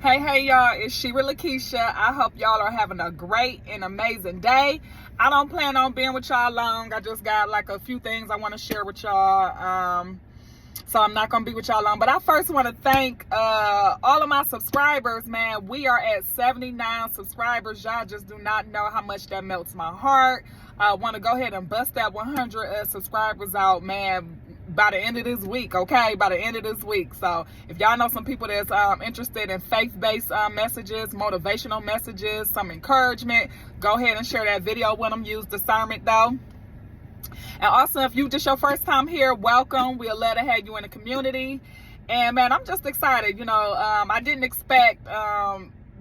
Hey y'all, it's Shira Lakeisha. I hope y'all are having a great and amazing day. I don't plan on being with y'all long. I just got like a few things I want to share with y'all. So I'm not going to be with y'all long. But I first want to thank all of my subscribers, man. We are at 79 subscribers. Y'all just do not know how much that melts my heart. I want to go ahead and bust that 100 subscribers out, man, by the end of this week, okay? By the end of this week. So if y'all know some people that's interested in faith-based messages, motivational messages, some encouragement, go ahead and share that video with them. Use Discernment, though. And also, if you just your first time here, welcome. We'll love to have you in the community. And man, I'm just excited. You know, I didn't expect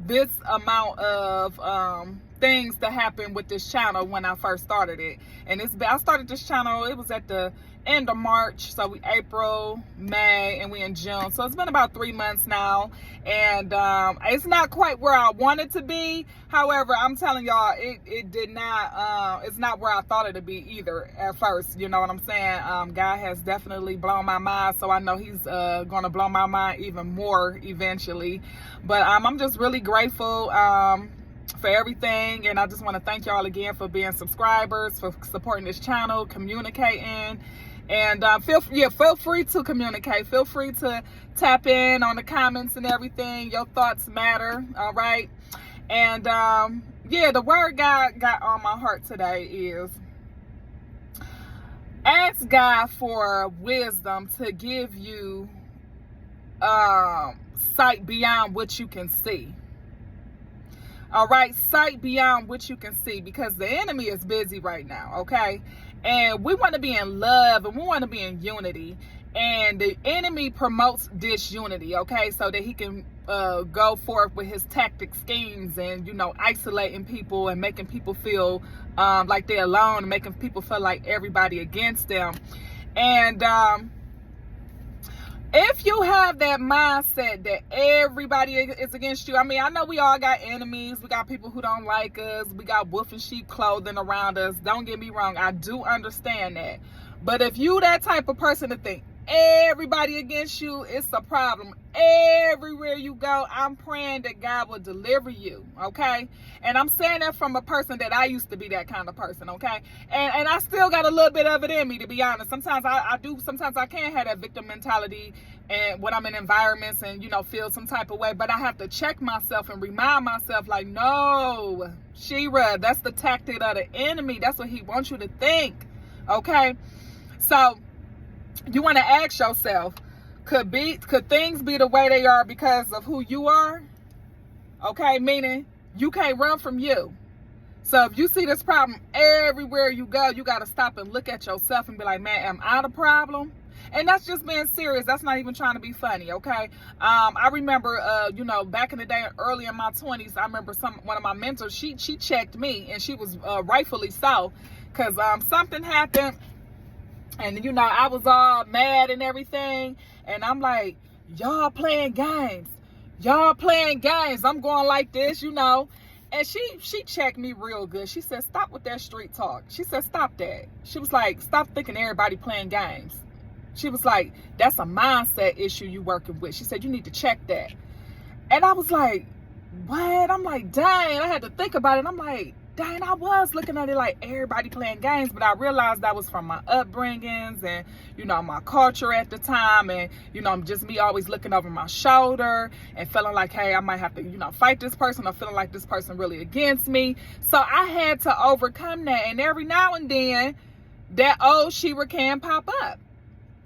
this amount of things to happen with this channel when I first started it. And I started this channel, it was at the end of March, so we April, May, and we in June, so it's been about 3 months now, and it's not quite where I wanted to be. However, I'm telling y'all, it did not it's not where I thought it to be either at first. You know what I'm saying? God has definitely blown my mind, so I know he's gonna blow my mind even more eventually. But I'm just really grateful for everything, and I just want to thank y'all again for being subscribers, for supporting this channel, communicating, and feel free to communicate. Feel free to tap in on the comments and everything. Your thoughts matter, all right? And yeah, the word God got on my heart today is ask God for wisdom to give you sight beyond what you can see. All right, sight beyond what you can see, because the enemy is busy right now, okay? And we want to be in love, and we want to be in unity. And the enemy promotes disunity, okay? So that he can go forth with his tactic schemes and, you know, isolating people and making people feel like they're alone, and making people feel like everybody against them. And if you have that mindset that everybody is against you, I mean, I know we all got enemies. We got people who don't like us. We got wolf in sheep clothing around us. Don't get me wrong. I do understand that. But if you that type of person to think everybody against you, it's a problem. Everywhere you go, I'm praying that God will deliver you, okay? And I'm saying that from a person that I used to be that kind of person, okay? And I still got a little bit of it in me, to be honest. Sometimes sometimes I can have that victim mentality, and when I'm in environments and, you know, feel some type of way, but I have to check myself and remind myself, like, no, Shira, that's the tactic of the enemy. That's what he wants you to think, okay? So you want to ask yourself, could things be the way they are because of who you are? Okay, meaning you can't run from you. So if you see this problem everywhere you go, you got to stop and look at yourself and be like, man, am I the problem? And that's just being serious. That's not even trying to be funny, okay? I remember, you know, back in the day, early in my 20s, I remember one of my mentors, she checked me, and she was rightfully so, because something happened. And, you know, I was all mad and everything. And I'm like, y'all playing games. Y'all playing games. I'm going like this, you know. And she checked me real good. She said, stop with that street talk. She said, stop that. She was like, stop thinking everybody playing games. She was like, that's a mindset issue you working with. She said, you need to check that. And I was like, what? I'm like, dang. I had to think about it. I'm like, dang, I was looking at it like everybody playing games, but I realized that was from my upbringings and, you know, my culture at the time, and, you know, just me always looking over my shoulder and feeling like, hey, I might have to, you know, fight this person, or feeling like this person really against me. So I had to overcome that, and every now and then that old Shira can pop up.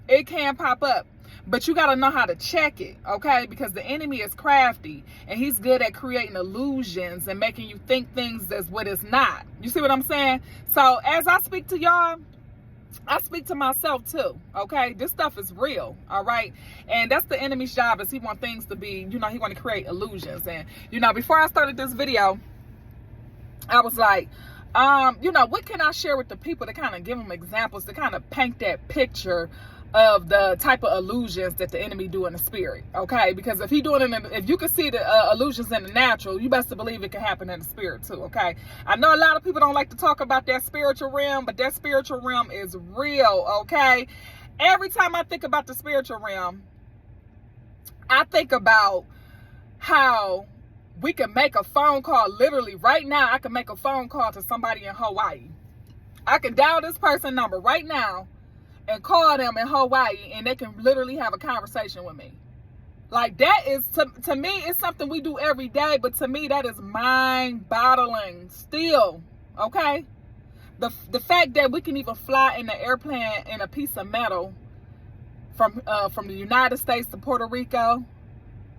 It can pop up. But you got to know how to check it, okay? Because the enemy is crafty, and he's good at creating illusions and making you think things as what it's not. You see what I'm saying? So as I speak to y'all, I speak to myself too, okay? This stuff is real, all right? And that's the enemy's job, is he want things to be, you know, he want to create illusions. And, you know, before I started this video, I was like, you know, what can I share with the people to kind of give them examples, to kind of paint that picture of the type of illusions that the enemy do in the spirit, okay? Because if he doing it, if you can see the illusions in the natural, you best to believe it can happen in the spirit too, okay? I know a lot of people don't like to talk about that spiritual realm, but that spiritual realm is real, okay? Every time I think about the spiritual realm, I think about how we can make a phone call. Literally right now, I can make a phone call to somebody in Hawaii. I can dial this person's number right now and call them in Hawaii, and they can literally have a conversation with me. Like, that is, to me, it's something we do every day, but to me, that is mind-boggling still, okay? The fact that we can even fly in an airplane in a piece of metal from the United States to Puerto Rico,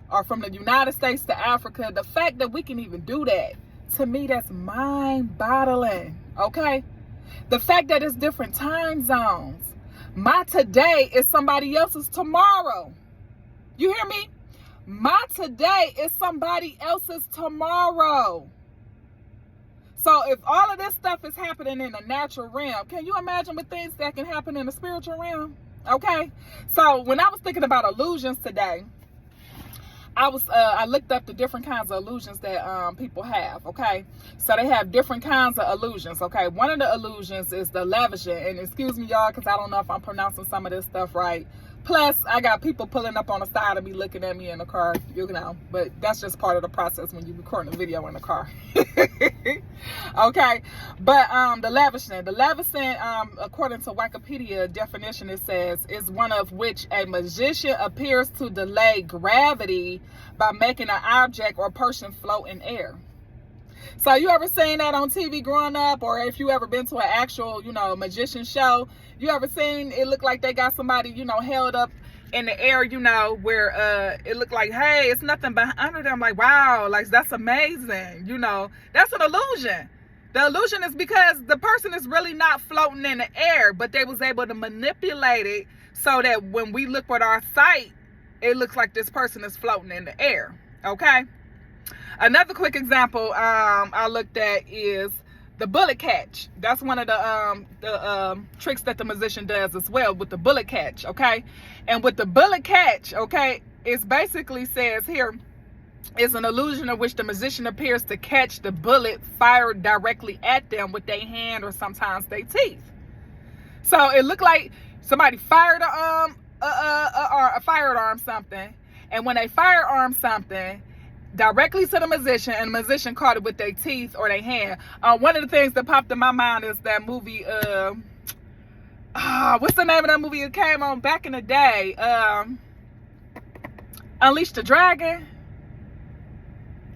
or from the United States to Africa, the fact that we can even do that, to me, that's mind-boggling, okay? The fact that it's different time zones. My today is somebody else's tomorrow. You hear me? My today is somebody else's tomorrow. So if all of this stuff is happening in the natural realm, can you imagine what things that can happen in the spiritual realm? Okay. So when I was thinking about illusions today, I looked up the different kinds of illusions that people have. Okay, so they have different kinds of illusions. Okay, one of the illusions is the lavishing, and excuse me, y'all, because I don't know if I'm pronouncing some of this stuff right. Plus, I got people pulling up on the side of me, looking at me in the car, you know, but that's just part of the process when you're recording a video in the car. Okay, but the lavishing, according to Wikipedia definition, it says, is one of which a magician appears to delay gravity by making an object or person float in air. So you ever seen that on TV growing up, or if you ever been to an actual, you know, magician show, you ever seen it look like they got somebody, you know, held up in the air, you know, where it looked like, hey, it's nothing behind them. Like, wow, like, that's amazing. You know, that's an illusion. The illusion is because the person is really not floating in the air, but they was able to manipulate it so that when we look with our sight, it looks like this person is floating in the air. Okay. Another quick example I looked at is the bullet catch. That's one of the tricks that the magician does as well, with the bullet catch, okay? And with the bullet catch, okay, it basically says here, is an illusion in which the magician appears to catch the bullet fired directly at them with their hand or sometimes their teeth. So it looked like somebody fired a firearm something, and when they firearm something directly to the magician, and the magician caught it with their teeth or their hand. One of the things that popped in my mind is that movie, what's the name of that movie? It came on back in the day, Unleash the Dragon.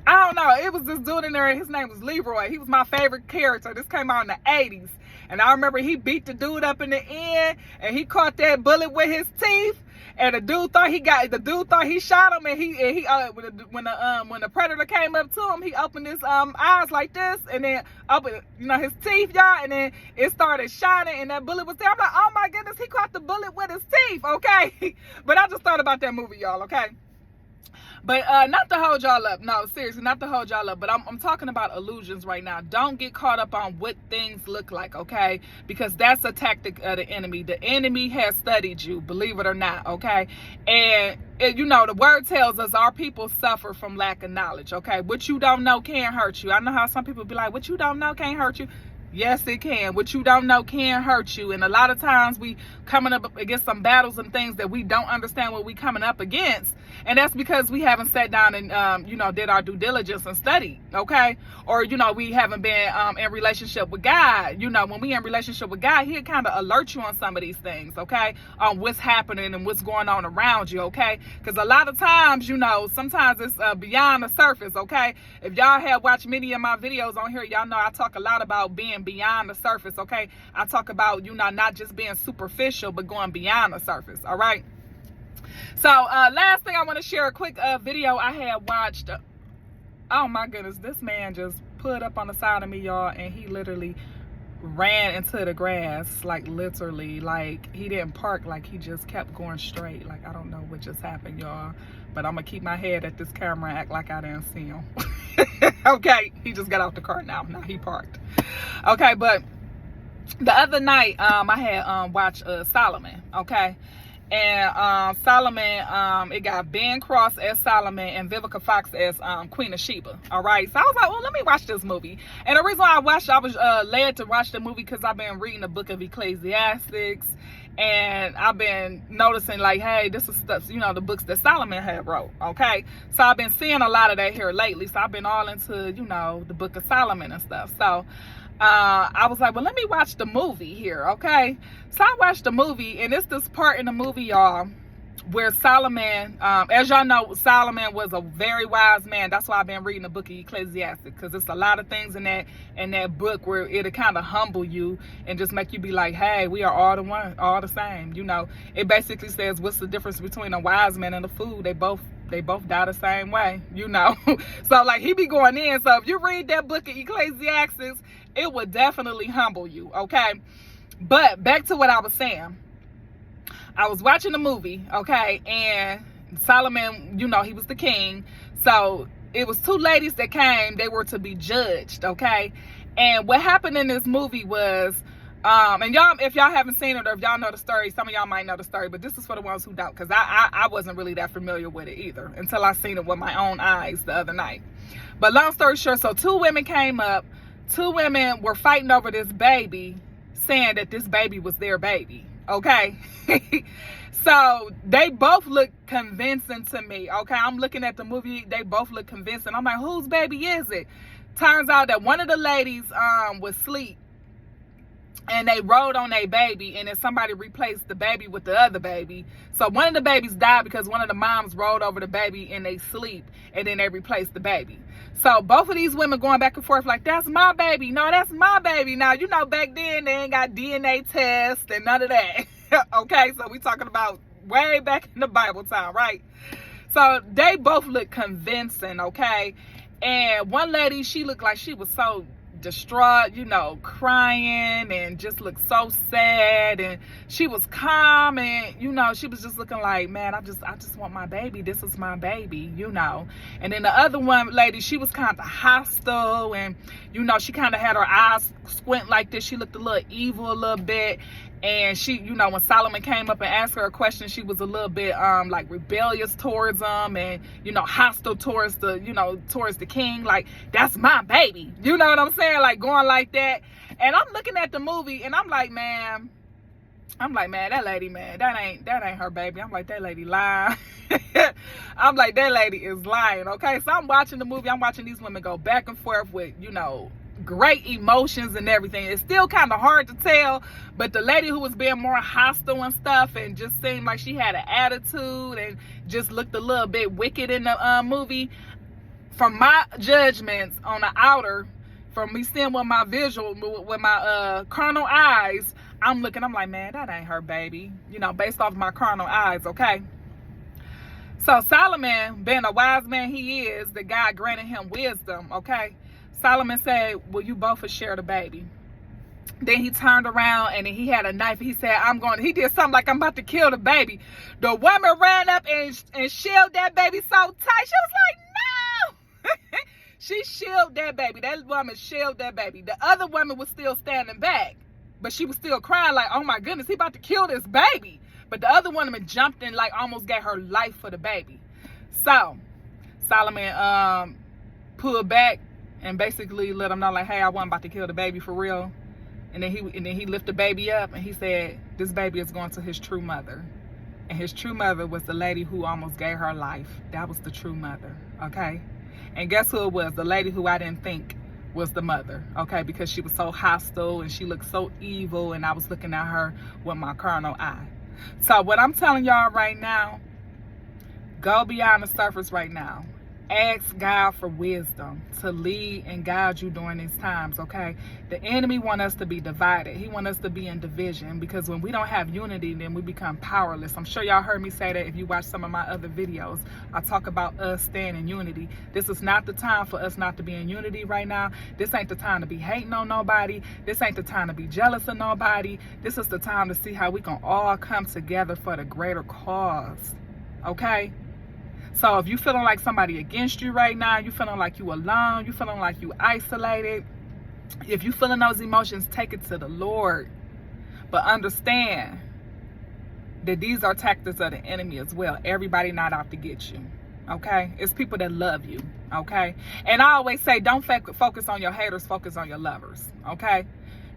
I don't know, it was this dude in there, his name was Leroy. He was my favorite character. This came out in the 80s, and I remember he beat the dude up in the end, and he caught that bullet with his teeth. And the dude thought he shot him, and when the predator came up to him, he opened his eyes like this, and then opened, you know, his teeth, y'all, and then it started shining, and that bullet was there. I'm like, oh my goodness, he caught the bullet with his teeth, okay? But I just thought about that movie, y'all, okay? But not to hold y'all up. No, seriously, not to hold y'all up. But I'm talking about illusions right now. Don't get caught up on what things look like, okay? Because that's a tactic of the enemy. The enemy has studied you, believe it or not, okay? And, you know, the word tells us our people suffer from lack of knowledge, okay? What you don't know can hurt you. I know how some people be like, what you don't know can't hurt you. Yes, it can. What you don't know can hurt you. And a lot of times we coming up against some battles and things that we don't understand what we coming up against. And that's because we haven't sat down and, you know, did our due diligence and studied, okay? Or, you know, we haven't been in relationship with God. You know, when we in relationship with God, he'll kind of alert you on some of these things, okay? On what's happening and what's going on around you, okay? Because a lot of times, you know, sometimes it's beyond the surface, okay? If y'all have watched many of my videos on here, y'all know I talk a lot about being beyond the surface, okay? I talk about, you know, not just being superficial, but going beyond the surface, all right? So last thing I want to share, a quick video I had watched. Oh my goodness, this man just put up on the side of me, y'all, and he literally ran into the grass, like literally, like he didn't park, like he just kept going straight. Like, I don't know what just happened, y'all, but I'm gonna keep my head at this camera and act like I didn't see him. Okay, he just got out the car now he parked. Okay, but the other night I had watched Solomon, okay? And Solomon, it got Ben Cross as Solomon and Vivica Fox as Queen of Sheba. All right, so I was like, well, let me watch this movie. And the reason why I was led to watch the movie because I've been reading the book of Ecclesiastics, And I've been noticing like, hey, this is stuff, the books that Solomon had wrote. Okay. So I've been seeing a lot of that here lately. So I've been all into, the book of Solomon and stuff. So I was like, well, let me watch the movie here. Okay. So I watched the movie, and it's this part in the movie, y'all, where Solomon, as y'all know, Solomon was a very wise man. That's why I've been reading the book of Ecclesiastes, because there's a lot of things in that book where it'll kind of humble you and just make you be like, hey, we are all the same. It basically says, what's the difference between a wise man and a fool? They both die the same way, So like, he be going in. So if you read that book of Ecclesiastes, it will definitely humble you. Okay. But back to what I was saying. I was watching the movie, okay, and Solomon, he was the king. So it was two ladies that came. They were to be judged, okay. And what happened in this movie was, and y'all, if y'all haven't seen it, or if y'all know the story, some of y'all might know the story, but this is for the ones who don't, because I wasn't really that familiar with it either until I seen it with my own eyes the other night. But long story short, so two women came up. Two women were fighting over this baby, saying that this baby was their baby. Okay. So they both look convincing to me. Okay. I'm looking at the movie. They both look convincing. I'm like, whose baby is it? Turns out that one of the ladies was asleep, and they rode on a baby, and then somebody replaced the baby with the other baby. So one of the babies died because one of the moms rode over the baby in they sleep, and then they replaced the baby. So both of these women going back and forth like, that's my baby. No, that's my baby. Now, back then they ain't got DNA tests and none of that. Okay, so we talking about way back in the Bible time, right? So they both look convincing, okay? And one lady, she looked like she was so distraught, crying, and just looked so sad, and she was calm, and she was just looking like, man, I just want my baby. This is my baby, And then the other one lady, she was kind of hostile, and she kind of had her eyes squint like this. She looked a little evil a little bit. And she, when Solomon came up and asked her a question, she was a little bit like rebellious towards him, and hostile towards the king. Like, that's my baby. You know what I'm saying? Like, going like that. And I'm looking at the movie, and I'm like, man, that lady, man, that ain't her baby. I'm like, that lady lying. I'm like, that lady is lying. Okay, so I'm watching the movie. I'm watching these women go back and forth with great emotions and everything. It's still kind of hard to tell, but the lady who was being more hostile and stuff, and just seemed like she had an attitude and just looked a little bit wicked in the movie, from my judgments on the outer, from me seeing with my visual, with my carnal eyes, I'm like, man, that ain't her baby, based off my carnal eyes. Okay. So Solomon, being a wise man he is, the God granted him wisdom. Okay. Solomon said, well, you both will share the baby. Then he turned around, and then he had a knife. He said, he did something like, I'm about to kill the baby. The woman ran up and shielded that baby so tight. She was like, no. She shielded that baby. That woman shielded that baby. The other woman was still standing back, but she was still crying like, oh my goodness, he about to kill this baby. But the other woman jumped in, like, almost gave her life for the baby. So Solomon pulled back and basically let him know, like, hey, I wasn't about to kill the baby for real. And then he lifted the baby up, and he said, this baby is going to his true mother. And his true mother was the lady who almost gave her life. That was the true mother, okay? And guess who it was? The lady who I didn't think was the mother, okay? Because she was so hostile, and she looked so evil, and I was looking at her with my carnal eye. So what I'm telling y'all right now, go beyond the surface right now. Ask God for wisdom to lead and guide you during these times, okay? The enemy wants us to be divided. He wants us to be in division, because when we don't have unity, then we become powerless. I'm sure y'all heard me say that if you watch some of my other videos. I talk about us staying in unity. This is not the time for us not to be in unity right now. This ain't the time to be hating on nobody. This ain't the time to be jealous of nobody. This is the time to see how we can all come together for the greater cause, okay? So if you feeling like somebody against you right now, you feeling like you alone, you feeling like you isolated, if you feeling those emotions, take it to the Lord. But understand that these are tactics of the enemy as well. Everybody not out to get you, okay? It's people that love you, okay? And I always say, don't focus on your haters, focus on your lovers, okay?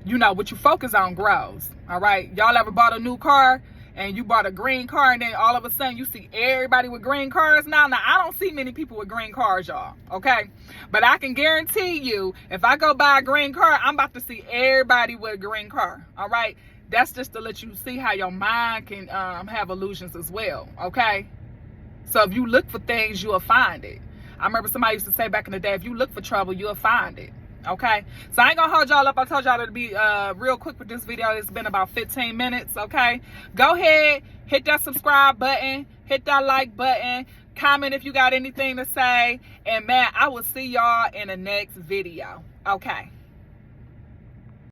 you know, what you focus on grows. All right. Y'all ever bought a new car and you bought a green car and then all of a sudden you see everybody with green cars now? Now, I don't see many people with green cars, y'all. Okay. But I can guarantee you, if I go buy a green car, I'm about to see everybody with a green car. All right. That's just to let you see how your mind can have illusions as well. Okay. So if you look for things, you'll find it. I remember somebody used to say back in the day, if you look for trouble, you'll find it. Okay, so I ain't gonna hold y'all up. I told y'all to be real quick with this video. It's been about 15 minutes. Okay, go ahead, hit that subscribe button, hit that like button, comment if you got anything to say, and man, I will see y'all in the next video. Okay.